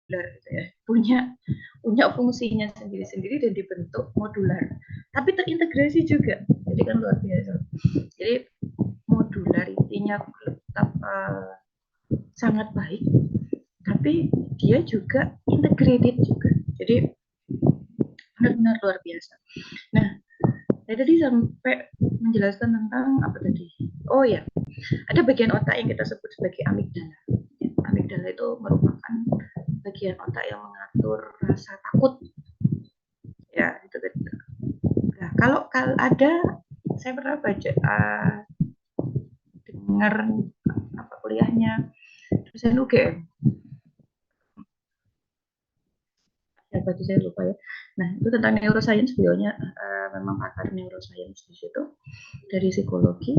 gitu ya, punya fungsinya sendiri-sendiri dan dibentuk modular, tapi terintegrasi juga. Jadi kan luar biasa. Jadi modularitinya tetap sangat baik, tapi dia juga integrated juga. Jadi benar-benar luar biasa. Nah, saya tadi sampai menjelaskan tentang apa tadi? Oh ya, ada bagian otak yang kita sebut sebagai amigdala. Amigdala itu merupakan bagian otak yang mengatur rasa takut. Ya, itu tadi. Nah, kalau ada, saya pernah baca, dengar apa kuliahnya dosen UGM. Siapa itu saya lupa ya. Nah, itu tentang neuroscience, beliaunya memang pakar neuroscience di situ, dari psikologi.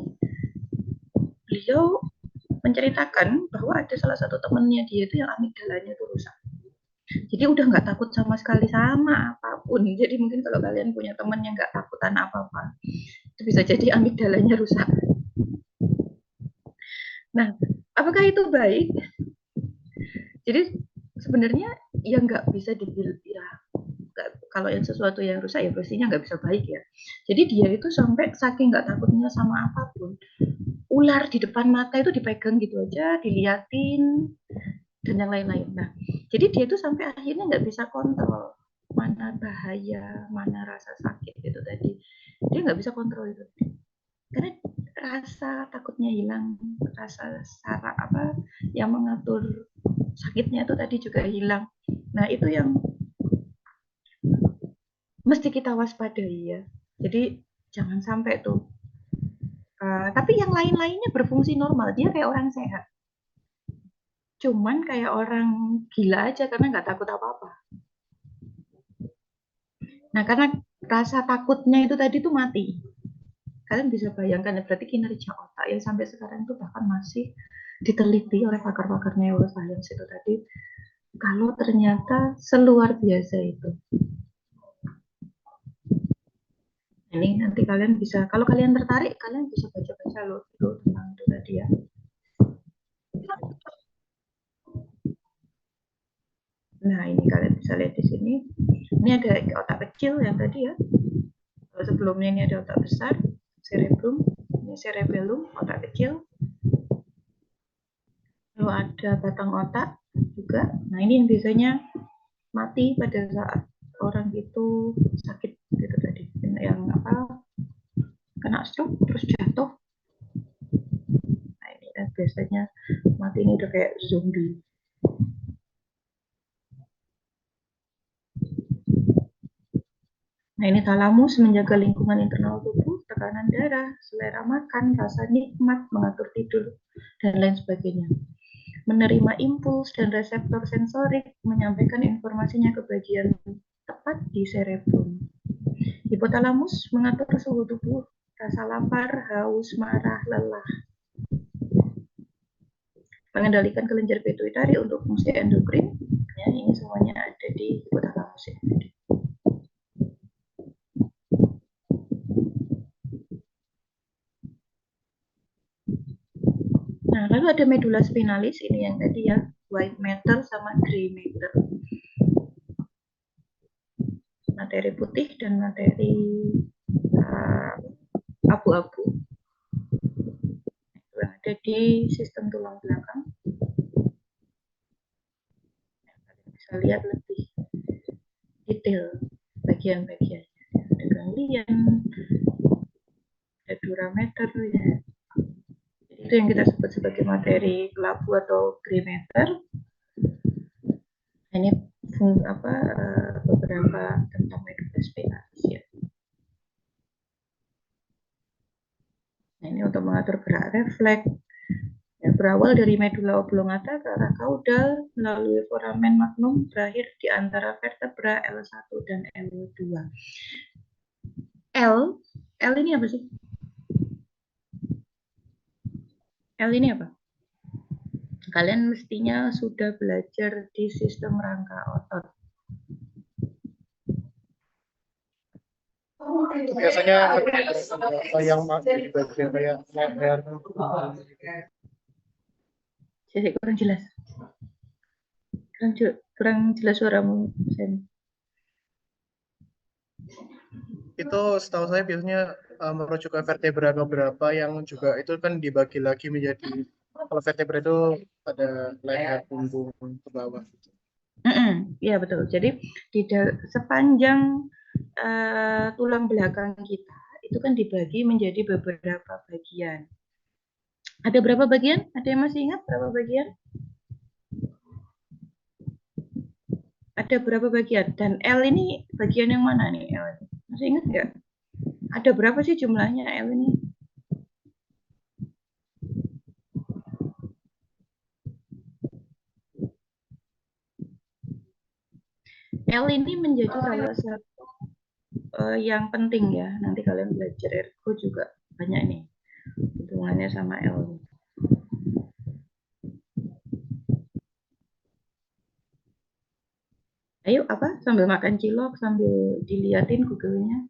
Beliau menceritakan bahwa ada salah satu temannya dia itu yang amigdalanya itu rusak. Jadi udah nggak takut sama sekali sama apapun. Jadi mungkin kalau kalian punya teman yang nggak takutan apa-apa, itu bisa jadi amigdalanya rusak. Nah, apakah itu baik? Jadi sebenarnya ya nggak bisa dibilang ya, kalau yang sesuatu yang rusak ya pastinya nggak bisa baik ya. Jadi dia itu sampai saking nggak takutnya sama apapun, ular di depan mata itu dipegang gitu aja, diliatin, dan yang lain-lain. Nah, jadi dia itu sampai akhirnya nggak bisa kontrol mana bahaya, mana rasa sakit itu tadi. Dia nggak bisa kontrol itu. Karena rasa takutnya hilang, rasa saraf apa yang mengatur sakitnya itu tadi juga hilang. Nah, itu yang mesti kita waspadai ya. Jadi jangan sampai tuh. Tapi yang lain-lainnya berfungsi normal. Dia kayak orang sehat. Cuman kayak orang gila aja karena nggak takut apa-apa. Nah, karena rasa takutnya itu tadi tuh mati. Kalian bisa bayangkan ya, berarti kinerja otak yang sampai sekarang itu bahkan masih diteliti oleh pakar-pakar neuroscience itu tadi. Kalau ternyata seluar biasa itu. Ini nanti kalian bisa, kalau kalian tertarik, kalian bisa baca-baca loh itu tentang itu tadi ya. Nah, ini kalian bisa lihat di sini. Ini ada otak kecil yang tadi ya. Sebelumnya ini ada otak besar, cerebrum. Ini cerebellum, otak kecil. Lalu ada batang otak juga. Nah, ini yang biasanya mati pada saat orang itu sakit gitu tadi. Yang apa? Kena stroke terus jatuh. Nah, ini kan biasanya mati ini udah kayak zombie. Nah, ini talamus menjaga lingkungan internal tubuh, tekanan darah, selera makan, rasa nikmat, mengatur tidur, dan lain sebagainya. Menerima impuls dan reseptor sensorik, menyampaikan informasinya ke bagian tepat di cerebrum. Hipotalamus mengatur suhu tubuh, rasa lapar, haus, marah, lelah. Mengendalikan kelenjar pituitari untuk fungsi endokrin. Ya, ini semuanya ada di hipotalamus ini. Nah, lalu ada medula spinalis, ini yang tadi ya, white matter sama gray matter. Materi putih dan materi abu-abu. Itu yang ada di sistem tulang belakang. Kalian bisa lihat lebih detail bagian-bagiannya. Ada ganglion, ada durameter ya. Itu yang kita sebut sebagai materi kelabu atau gray matter. Ini apa beberapa tentang medula spinalis ya. Nah, ini untuk mengatur gerak refleks. Ya, berawal dari medula oblongata ke arah kaudal melalui foramen magnum berakhir di antara vertebra L1 dan L2. L ini apa sih? L ini apa? Kalian mestinya sudah belajar di sistem rangka otot. Biasanya yang di bagian kayak leher. Jadi kurang jelas. Kurang jelas suaramu, Sen. Itu setahu saya biasanya merujuk ke vertebra beberapa yang juga itu kan dibagi lagi menjadi, kalau vertebra itu ada leher, punggung ke bawah. Iya betul. Jadi sepanjang tulang belakang kita itu kan dibagi menjadi beberapa bagian. Ada berapa bagian? Ada yang masih ingat berapa bagian? Ada berapa bagian? Dan L ini bagian yang mana nih L? Masih ingat nggak? Ada berapa sih jumlahnya L ini? L ini menjadi salah satu yang penting ya. Nanti kalian belajar ergo juga banyak nih hubungannya sama L. Ayo apa? Sambil makan cilok, sambil diliatin Google-nya.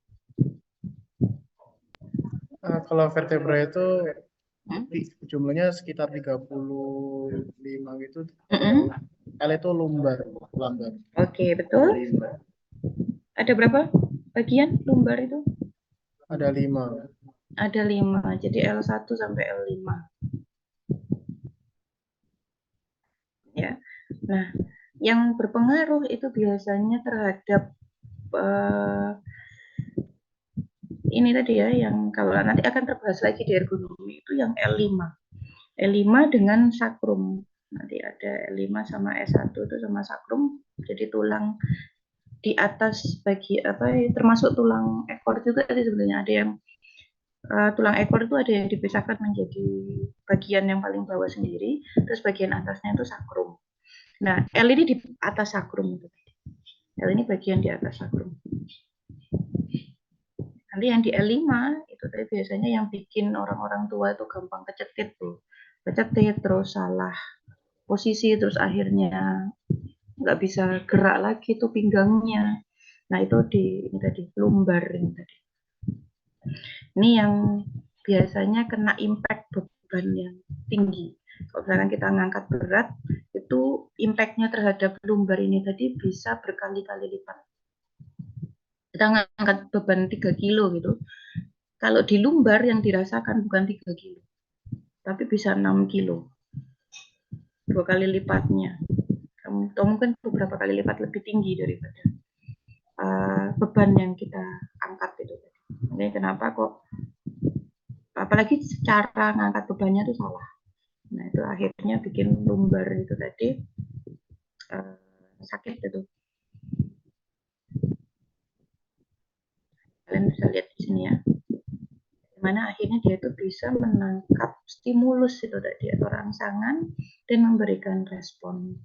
Kalau vertebra itu Hmm? jumlahnya sekitar 35 gitu. Mm-mm. L itu lumbar. Oke, betul. Ada berapa bagian lumbar itu? Ada 5. Ada 5. Jadi L1 sampai L5. Ya. Nah, yang berpengaruh itu biasanya terhadap uh, ini tadi ya, yang kalau nanti akan terbahas lagi di ergonomi itu yang L5. L5 dengan sakrum. Nanti ada L5 sama S1 itu sama sakrum. Jadi tulang di atas bagi apa termasuk tulang ekor juga sih sebenarnya ada yang tulang ekor itu ada yang dipisahkan menjadi bagian yang paling bawah sendiri, terus bagian atasnya itu sakrum. Nah, L ini di atas sakrum itu. L ini bagian di atas sakrum. Nanti yang di L5 itu tadi biasanya yang bikin orang-orang tua itu gampang kecetit tuh. Kecetit terus salah posisi terus akhirnya nggak bisa gerak lagi tuh pinggangnya. Nah, itu di ini tadi lumbar ini tadi. Ini yang biasanya kena impact beban yang tinggi. Kalau misalkan kita ngangkat berat, itu impactnya terhadap lumbar ini tadi bisa berkali-kali lipat. Kita ngangkat beban 3 kilo gitu. Kalau di lumbar yang dirasakan bukan 3 kilo, tapi bisa 6 kilo. 2 kali lipatnya. Atau mungkin beberapa kali lipat lebih tinggi daripada beban yang kita angkat itu. Ini kenapa kok apalagi cara ngangkat bebannya itu salah. Nah, itu akhirnya bikin lumbar itu tadi sakit itu. Kalian bisa lihat di sini ya. Dimana akhirnya dia itu bisa menangkap stimulus itu tadi atau rangsangan dan memberikan respon.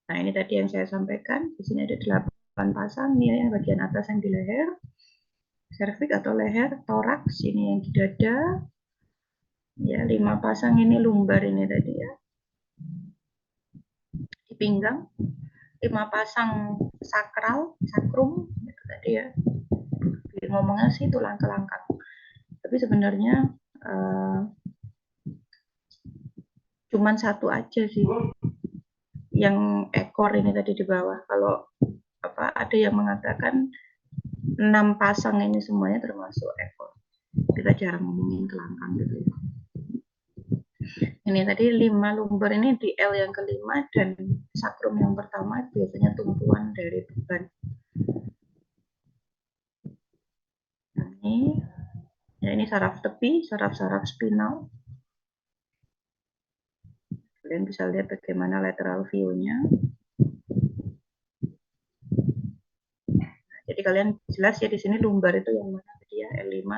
Nah, ini tadi yang saya sampaikan. Di sini ada 8 pasang. Ini yang bagian atas yang di leher, serviks atau leher, toraks ini yang di dada. Ya, 5 pasang ini lumbar ini tadi ya. Di pinggang. 5 pasang sakral, sakrum itu tadi ya. Ngomongnya sih tulang kelangkang. Tapi sebenarnya cuman satu aja sih yang ekor ini tadi di bawah. Kalau apa ada yang mengatakan 6 pasang ini semuanya termasuk ekor. Kita jarang ngomongin kelangkang gitu ya. Ini tadi 5 lumbar ini di L yang kelima dan sakrum yang pertama biasanya tumpuan dari beban. Nah, ini saraf tepi, saraf-saraf spinal. Kalian bisa lihat bagaimana lateral view-nya. Jadi kalian jelas ya di sini lumbar itu yang mana tadi ya L5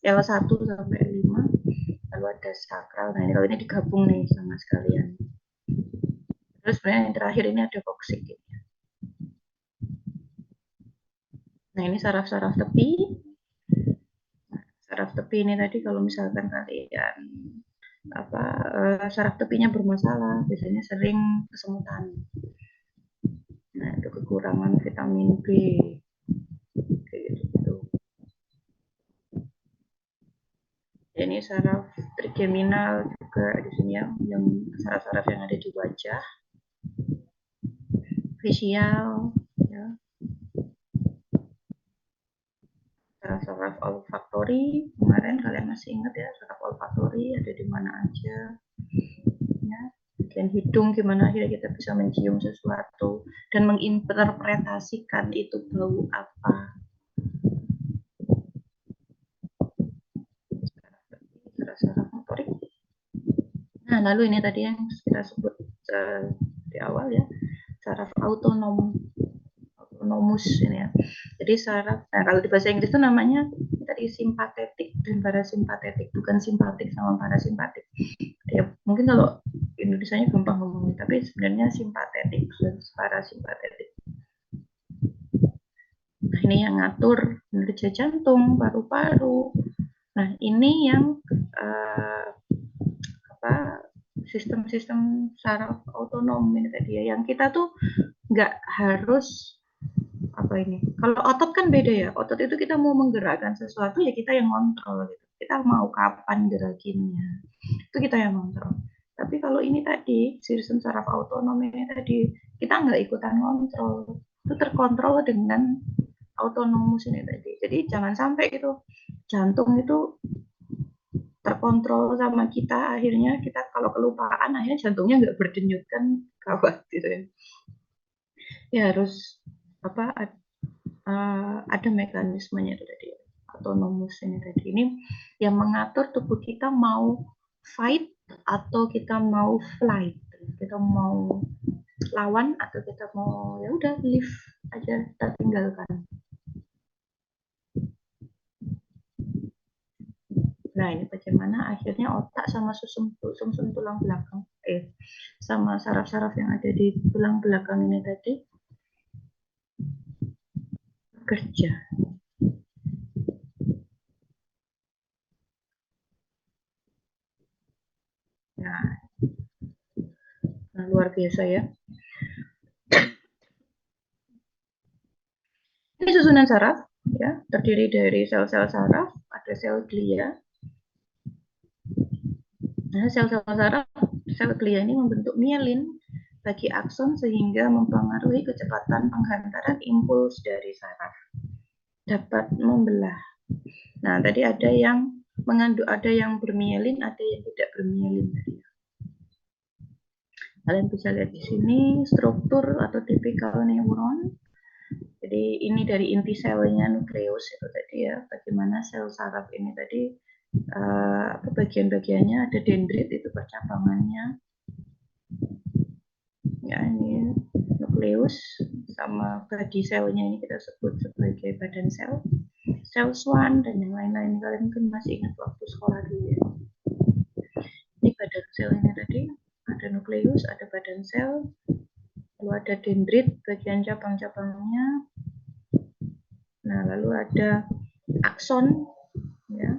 L1 sampai L5 lalu ada sakral. Nah, ini kalau ini digabung nih sama sekalian. Terus sebenarnya yang terakhir ini ada koksik. Nah, ini saraf-saraf tepi. Nah, saraf tepi ini tadi kalau misalkan kalian saraf tepinya bermasalah, biasanya sering kesemutan. Nah, itu kekurangan vitamin B. Kayak gitu. Ini saraf trigeminal juga di sini yang saraf-saraf yang ada di wajah, visual, ya. Saraf olfaktori, kemarin kalian masih ingat ya, saraf olfaktori ada di mana aja, ya. Bagian hidung gimana akhirnya kita bisa mencium sesuatu dan menginterpretasikan itu bau apa. Saraf motorik. Nah, lalu ini tadi yang kita sebut di awal ya, saraf autonomus ini ya. Jadi saraf, nah kalau di bahasa Inggris itu namanya tadi simpatetik dan parasimpatetik, bukan simpatik sama parasimpatik. Ya mungkin kalau Indonesianya gampang ngomongnya, tapi sebenarnya simpatetik dan parasimpatetik. Nah, ini yang ngatur kinerja jantung, paru-paru. Nah, ini yang sistem-sistem saraf otonom ini tadi ya, yang kita tuh nggak harus apa ini. Kalau otot kan beda ya. Otot itu kita mau menggerakkan sesuatu ya kita yang kontrol gitu. Kita mau kapan gerakinnya, itu kita yang kontrol. Tapi kalau ini tadi sistem saraf otonom ini tadi kita nggak ikutan kontrol, itu terkontrol dengan autonomus ini tadi. Jadi jangan sampai itu jantung itu terkontrol sama kita, akhirnya kita kalau kelupaan akhirnya jantungnya nggak berdenyut kan gawat gitu ya. Ya harus apa ada mekanismenya itu tadi, autonomus ini tadi, ini yang mengatur tubuh kita mau fight atau kita mau flight, kita mau lawan atau kita mau ya udah live aja, kita tinggalkan. Nah, ini bagaimana akhirnya otak sama sumsum tulang belakang, sama saraf-saraf yang ada di tulang belakang ini tadi kerja. Nah, luar biasa ya. Ini susunan saraf, ya, terdiri dari sel-sel saraf, ada sel glia. Nah, sel-sel saraf, sel glia ini membentuk mielin bagi akson sehingga mempengaruhi kecepatan penghantaran impuls dari saraf. Dapat membelah. Nah, tadi ada yang mengandung, ada yang bermielin, ada yang tidak bermielin tadi. Kalian bisa lihat di sini struktur atau tipikal neuron. Jadi ini dari inti selnya nukleus itu tadi ya, bagaimana sel saraf ini tadi bagian-bagiannya ada dendrit itu percabangannya. Ya ini nukleus sama bagi selnya ini kita sebut sebagai badan sel, sel swan dan yang lain-lain. Kalian mungkin masih ingat waktu sekolah dulu ya. Ini badan sel ini tadi, ada nukleus, ada badan sel, lalu ada dendrit bagian cabang-cabangnya. Nah, lalu ada akson, ya,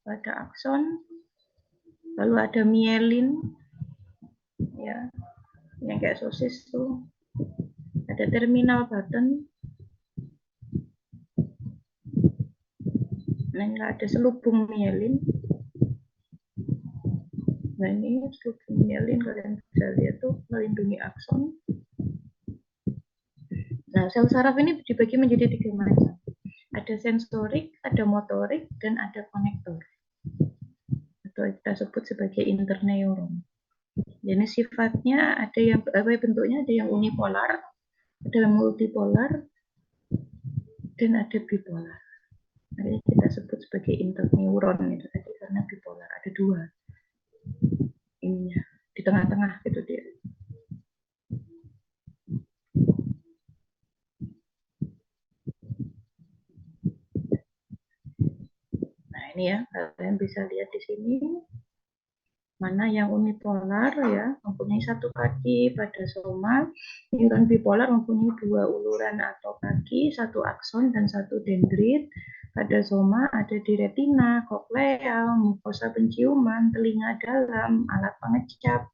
ada akson, lalu ada mielin, ya, yang kayak sosis tuh, ada terminal button. Nah, ini ada selubung mielin. Nah, ini selubung mielin, kalian bisa lihat tuh melindungi akson. Nah, sel saraf ini dibagi menjadi 3 macam. Ada sensorik, ada motorik, dan ada konektor. Atau kita sebut sebagai interneuron. Jadi sifatnya ada yang bentuknya ada yang unipolar, ada yang multipolar, dan ada bipolar. Jadi kita sebut sebagai interneuron itu tadi karena bipolar, ada 2. Ininya di tengah-tengah gitu dia. Nah, ini ya, kalian bisa lihat di sini mana yang unipolar ya, mempunyai 1 kaki pada soma, neuron bipolar mempunyai 2 uluran atau kaki, 1 akson dan 1 dendrit. Pada soma ada di retina, kokleal, mukosa penciuman, telinga dalam, alat pengecap.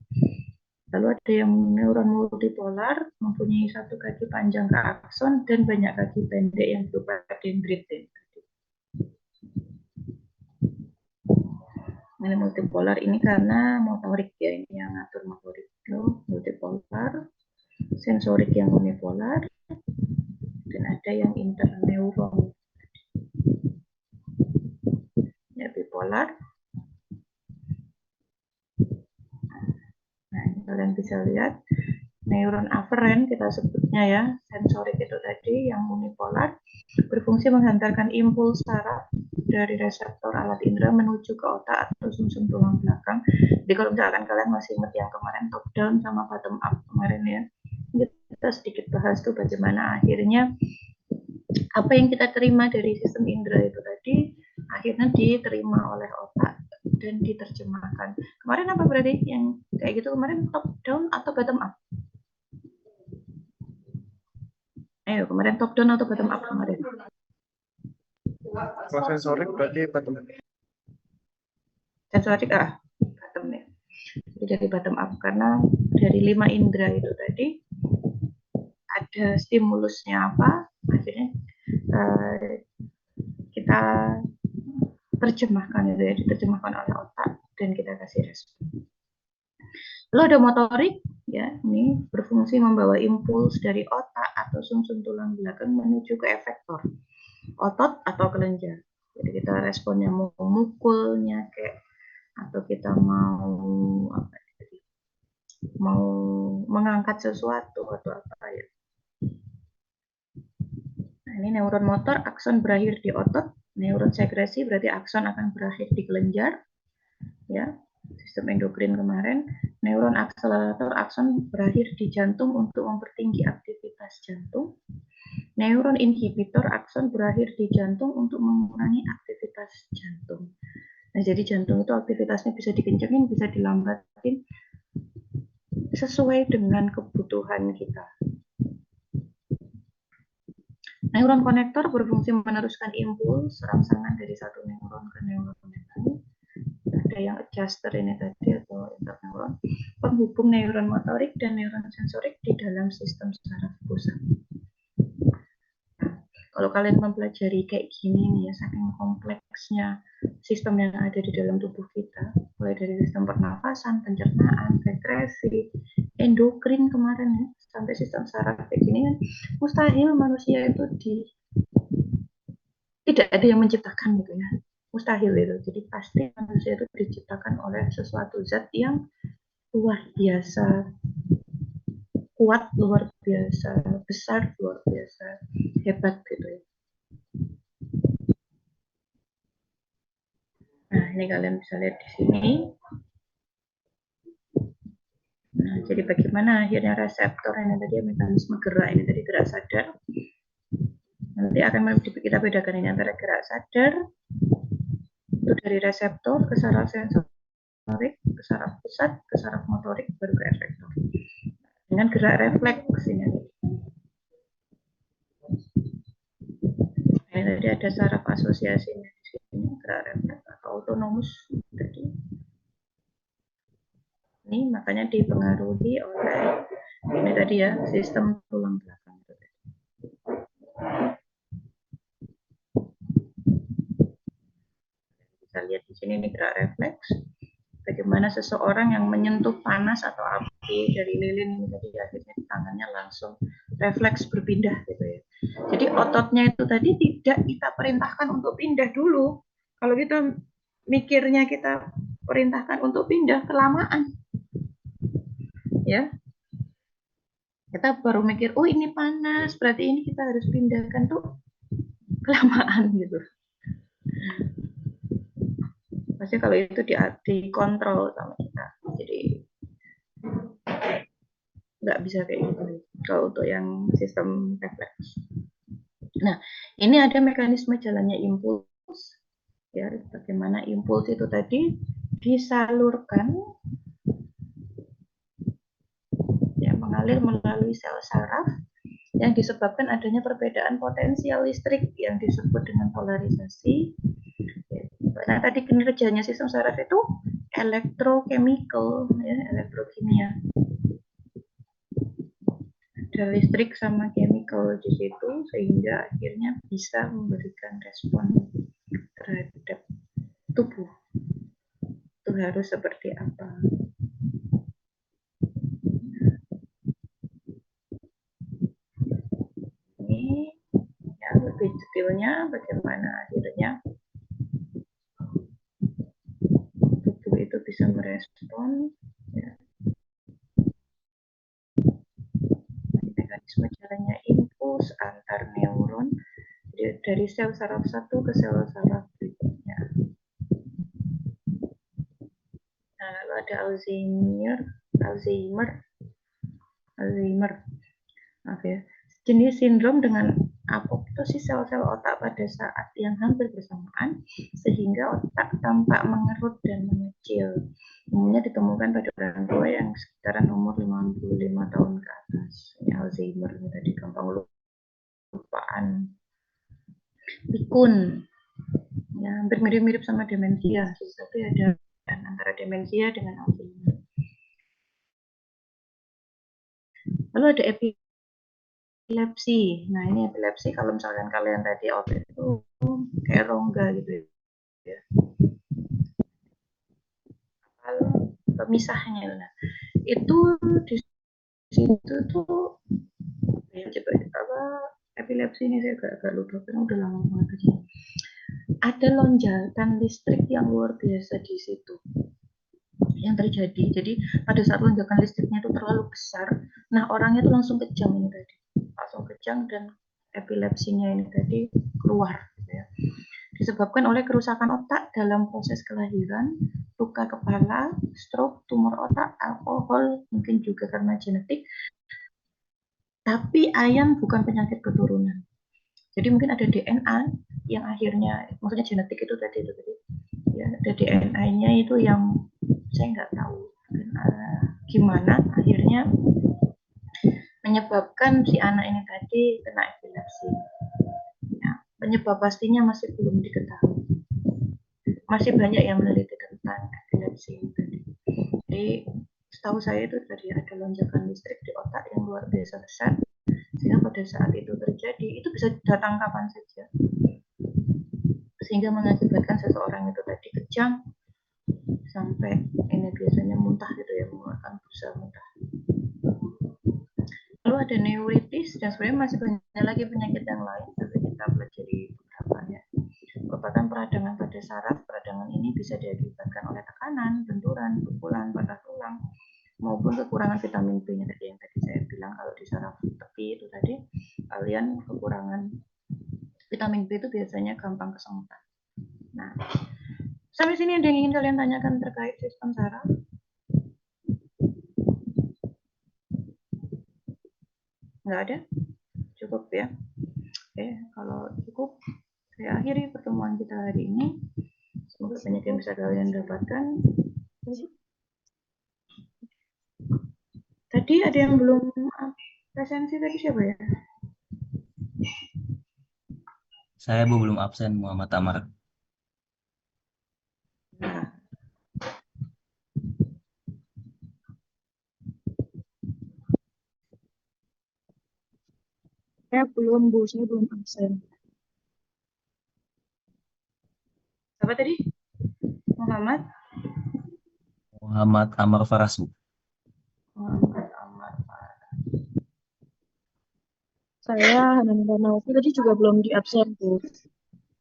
Lalu ada yang neuron multipolar mempunyai 1 kaki panjang ke akson dan banyak kaki pendek yang berupa dendrit. Ini multipolar ini karena motorik ya, ini yang ngatur motorik loh, multipolar, sensorik yang unipolar, dan ada yang interneuron ya, bipolar. Nah, ini kalian bisa lihat neuron aferen kita sebutnya ya, sensorik itu tadi yang unipolar, berfungsi menghantarkan impuls saraf dari reseptor alat indera menuju ke otak atau sumsum tulang belakang. Jadi kalau misalkan kalian masih ingat yang kemarin top down sama bottom up kemarin ya, kita sedikit bahas tuh bagaimana akhirnya apa yang kita terima dari sistem indera itu tadi akhirnya diterima oleh otak dan diterjemahkan. Kemarin apa berarti yang kayak gitu kemarin, top down atau bottom up? Ayo, kemarin top down atau bottom up kemarin? Kalau sensorik berarti bottom up. Sensorik bottom ya. Jadi dari bottom up karena dari 5 indera itu tadi ada stimulusnya apa, akhirnya kita terjemahkan itu ya, diterjemahkan oleh otak dan kita kasih respon. Lalu ada motorik ya, ini berfungsi membawa impuls dari otak atau sumsum tulang belakang menuju ke efektor otot atau kelenjar. Jadi kita responnya mau memukulnya kayak, atau kita mau mengangkat sesuatu atau apa ya. Nah, ini neuron motor, akson berakhir di otot, neuron sekresi berarti akson akan berakhir di kelenjar ya, sistem endokrin kemarin. Neuron akselerator, akson berakhir di jantung untuk mempertinggi aktivitas jantung. Neuron inhibitor, akson berakhir di jantung untuk mengurangi aktivitas jantung. Nah, jadi jantung itu aktivitasnya bisa dikencengin, bisa dilambatin sesuai dengan kebutuhan kita. Neuron konektor berfungsi meneruskan impuls rangsangan dari satu neuron ke neuron yang lain. Ada yang adjuster ini tadi atau interneuron, penghubung neuron motorik dan neuron sensorik di dalam sistem saraf pusat. Kalau kalian mempelajari kayak gini nih ya, saking kompleksnya sistem yang ada di dalam tubuh kita, mulai dari sistem pernafasan, pencernaan, sekresi, endokrin kemarin ya, sampai sistem saraf kayak gini kan, mustahil manusia itu tidak ada yang menciptakan gitu ya, mustahil itu. Jadi pasti manusia itu diciptakan oleh sesuatu zat yang luar biasa kuat, luar biasa besar, luar biasa hebat gitu ya. Nah, ini kalian bisa lihat di sini. Nah, jadi bagaimana akhirnya reseptor ini tadi, mekanisme gerak ini tadi, gerak sadar. Nanti akan kita bedakan ini antara gerak sadar itu dari reseptor ke saraf sensorik, ke saraf pusat, ke saraf motorik, baru ke efektor. Dengan gerak refleks ini. Ini tadi ada saraf asosiasinya di sini, gerak refleks atau autonomus tadi. Ini makanya dipengaruhi oleh ini tadi ya, sistem tulang belakang. Bisa lihat di sini ini gerak refleks. Bagaimana seseorang yang menyentuh panas atau api dari lilin ini tadi akhirnya tangannya langsung refleks berpindah gitu ya. Jadi ototnya itu tadi tidak kita perintahkan untuk pindah dulu. Kalau kita mikirnya kita perintahkan untuk pindah, kelamaan. Ya. Kita baru mikir, oh ini panas, berarti ini kita harus pindahkan, tuh kelamaan gitu. Pasti kalau itu dikontrol sama kita, jadi nggak bisa kayak gitu kalau untuk yang sistem refleks. Nah, ini ada mekanisme jalannya impuls ya, bagaimana impuls itu tadi disalurkan ya, mengalir melalui sel saraf yang disebabkan adanya perbedaan potensial listrik yang disebut dengan polarisasi. Nah, tadi kinerjanya sistem saraf itu elektrochemical ya, elektrokimia. Ada listrik sama chemical di situ sehingga akhirnya bisa memberikan respon terhadap tubuh. harus seperti apa. Ini ya lebih detailnya bagaimana akhirnya tubuh itu bisa merespon ya, mekanisme jalannya impuls antar neuron dari sel saraf satu ke sel saraf berikutnya. Nah, lalu ada Alzheimer, maaf ya, jenis sindrom dengan apoptosis sel-sel otak pada saat yang hampir bersamaan sehingga otak tampak mengerut dan mengecil. Umumnya ditemukan pada orang tua yang sekitaran umur 55 tahun ke atas. Ini Alzheimer, ini tadi gampang lupaan. Pikun, ya hampir mirip-mirip sama demensia, tapi ada antara demensia dengan Alzheimer. Lalu ada epilepsi. Nah, ini epilepsi kalau misalkan kalian tadi otak itu kayak rongga gitu ya. Kalau pemisahnya lah. Itu di situ tuh ya coba apa epilepsi ini saya agak lupa karena udah lama banget aja. Ada lonjakan listrik yang luar biasa di situ yang terjadi. Jadi pada saat lonjakan listriknya itu terlalu besar, nah orangnya itu langsung kejang ini tadi, langsung kejang dan epilepsinya ini tadi keluar. Gitu ya. Disebabkan oleh kerusakan otak dalam proses kelahiran, luka kepala, stroke, tumor otak, alkohol, mungkin juga karena genetik. Tapi AYAN bukan penyakit keturunan. Jadi mungkin ada DNA yang akhirnya, maksudnya genetik itu tadi, ya ada DNA-nya itu yang saya nggak tahu gimana akhirnya menyebabkan si anak ini tadi kena epilepsi. Ya, penyebab pastinya masih belum diketahui. Masih banyak yang meneliti tentang epilepsi ini tadi. Jadi setahu saya itu tadi ada lonjakan listrik di otak yang luar biasa besar sehingga pada saat itu terjadi itu bisa datang kapan saja sehingga mengakibatkan seseorang itu tadi kejang sampai ini biasanya muntah gitu ya, mengeluarkan busa muntah. Lalu ada neuritis dan sebenarnya masih banyak lagi penyakit yang lain tapi kita pelajari beberapa ya. Merupakan peradangan pada saraf. Peradangan ini bisa diakibatkan oleh tekanan, benturan, pukulan, patah tulang maupun kekurangan vitamin B-nya tadi yang tadi saya bilang kalau di saraf tepi itu tadi kalian kekurangan vitamin B itu biasanya gampang kesemutan. Nah, sampai sini ada yang ingin kalian tanyakan terkait sistem saraf? Nggak ada? Cukup ya? Oke, kalau cukup, saya akhiri pertemuan kita hari ini. Semoga banyak yang bisa kalian dapatkan. Tadi ada yang belum presensi tadi siapa ya? Saya belum absen, Muhammad Amar. Nah, Saya belum, Bu. Saya belum absen. apa tadi? Muhammad Amar Faras, Bu. Muhammad Amar. Saya Hanan Ranauti tadi juga belum di absen, Bu.